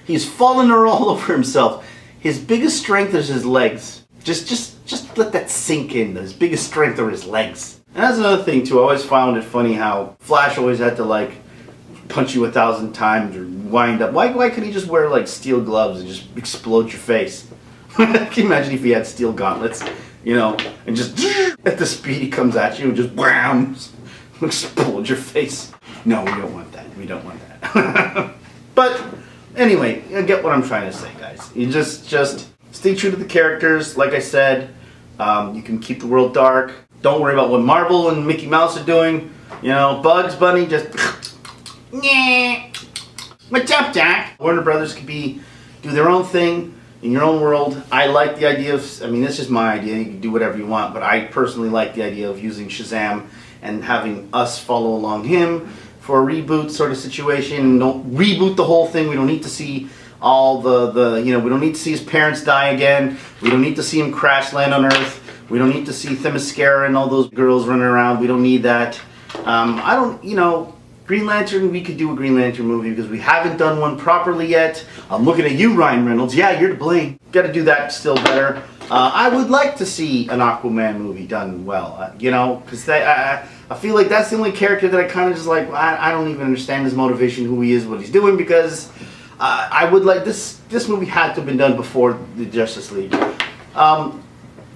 he's fallen all over himself. His biggest strength is his legs. Just let that sink in. His biggest strength are his legs. And that's another thing too. I always found it funny how Flash always had to like punch you 1,000 times or wind up. Why couldn't he just wear like steel gloves and just explode your face? Can you imagine if he had steel gauntlets, you know, and just at the speed he comes at you and just wham, explode your face? No, we don't want that. We don't want that. But anyway, you get what I'm trying to say, guys. You just stay true to the characters. Like I said, you can keep the world dark. Don't worry about what Marvel and Mickey Mouse are doing. You know, Bugs Bunny just what's up, Jack? Warner Brothers could do their own thing in your own world. I like the idea of, I mean, this is my idea. You can do whatever you want, but I personally like the idea of using Shazam and having us follow along him for a reboot sort of situation. Don't reboot the whole thing. We don't need to see all the you know, we don't need to see his parents die again. We don't need to see him crash land on Earth. We don't need to see Themyscira and all those girls running around. We don't need that. I don't, you know, Green Lantern, we could do a Green Lantern movie because we haven't done one properly yet. I'm looking at you, Ryan Reynolds. Yeah, you're to blame. Got to do that still better. I would like to see an Aquaman movie done well, you know, because I feel like that's the only character that I kind of just like, I don't even understand his motivation, who he is, what he's doing, because I would like, this movie had to have been done before the Justice League.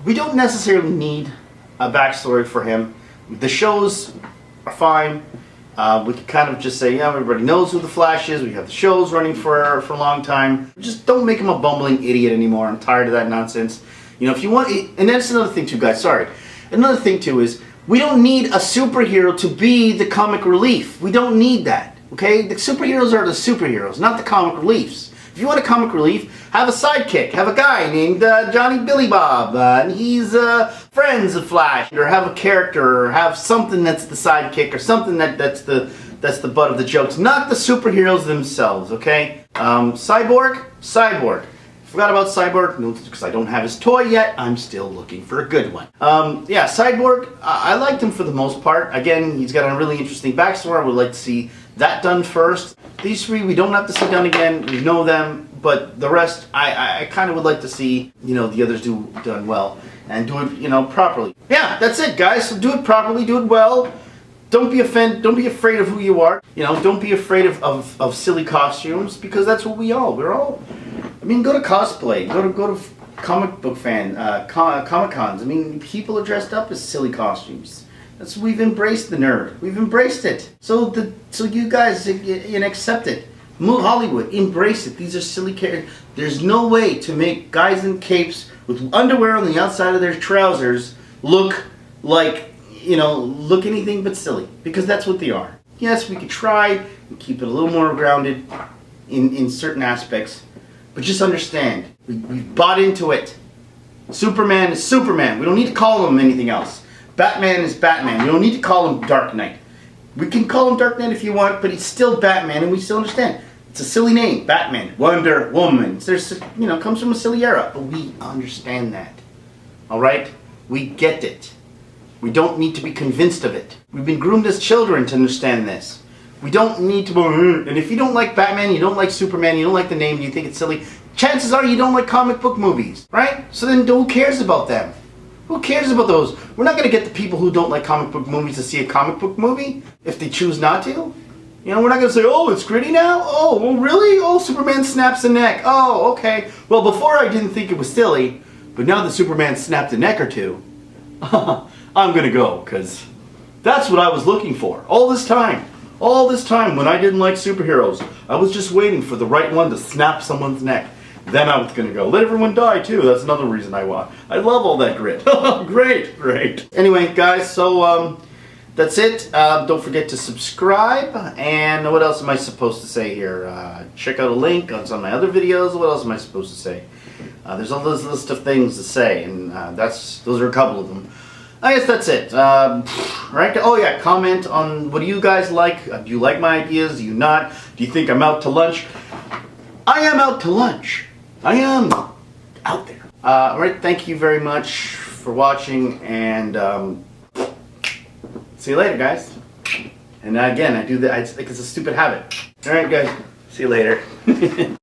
We don't necessarily need a backstory for him. The shows are fine. We can kind of just say, yeah, everybody knows who the Flash is. We have the shows running for a long time. Just don't make him a bumbling idiot anymore. I'm tired of that nonsense. You know, if you want, and that's another thing too, guys. Sorry. Another thing too is we don't need a superhero to be the comic relief. We don't need that. Okay, the superheroes are the superheroes, not the comic reliefs. If you want a comic relief, have a sidekick. Have a guy named Johnny Billy Bob, and he's friends of Flash. Or have a character, or have something that's the sidekick, or something that's the butt of the jokes. Not the superheroes themselves, okay? Cyborg. Forgot about Cyborg, because I don't have his toy yet. I'm still looking for a good one. Yeah, Cyborg, I liked him for the most part. Again, he's got a really interesting backstory. I would like to see that done first. These three, we don't have to sit down again. We know them, but the rest, I kind of would like to see, you know, the others done well and do it, you know, properly. Yeah, that's it, guys. So do it properly, do it well. Don't be afraid of who you are. You know, don't be afraid of silly costumes, because that's what we're all. I mean, go to cosplay. Go to comic book Comic Cons. I mean, people are dressed up as silly costumes. We've embraced the nerd. We've embraced it. So you guys accept it. Move Hollywood. Embrace it. These are silly characters. There's no way to make guys in capes with underwear on the outside of their trousers look like, you know, look anything but silly. Because that's what they are. Yes, we could try and keep it a little more grounded in certain aspects. But just understand, we've bought into it. Superman is Superman. We don't need to call him anything else. Batman is Batman. We don't need to call him Dark Knight. We can call him Dark Knight if you want, but he's still Batman, and we still understand. It's a silly name, Batman, Wonder Woman. There's, you know, comes from a silly era, but we understand that. All right, we get it. We don't need to be convinced of it. We've been groomed as children to understand this. We don't need to. And if you don't like Batman, you don't like Superman, you don't like the name, you think it's silly, chances are you don't like comic book movies, right? So then who cares about them? Who cares about those? We're not going to get the people who don't like comic book movies to see a comic book movie if they choose not to. You know, we're not going to say, oh, it's gritty now? Oh, well, really? Oh, Superman snaps a neck. Oh, okay. Well, before I didn't think it was silly, but now that Superman snapped a neck or two, I'm going to go, because that's what I was looking for all this time. All this time when I didn't like superheroes, I was just waiting for the right one to snap someone's neck. Then I was gonna go, let everyone die too. That's another reason I want. I love all that grit. Great, great. Anyway, guys, so that's it. Don't forget to subscribe. And what else am I supposed to say here? Check out a link on some of my other videos. What else am I supposed to say? There's a list of things to say, and those are a couple of them. I guess that's it. Right? Oh yeah, comment on what do you guys like? Do you like my ideas? Do you not? Do you think I'm out to lunch? I am out to lunch. I am out there. Alright, thank you very much for watching, and see you later, guys. And again, I do that. It's a stupid habit. Alright, guys. See you later.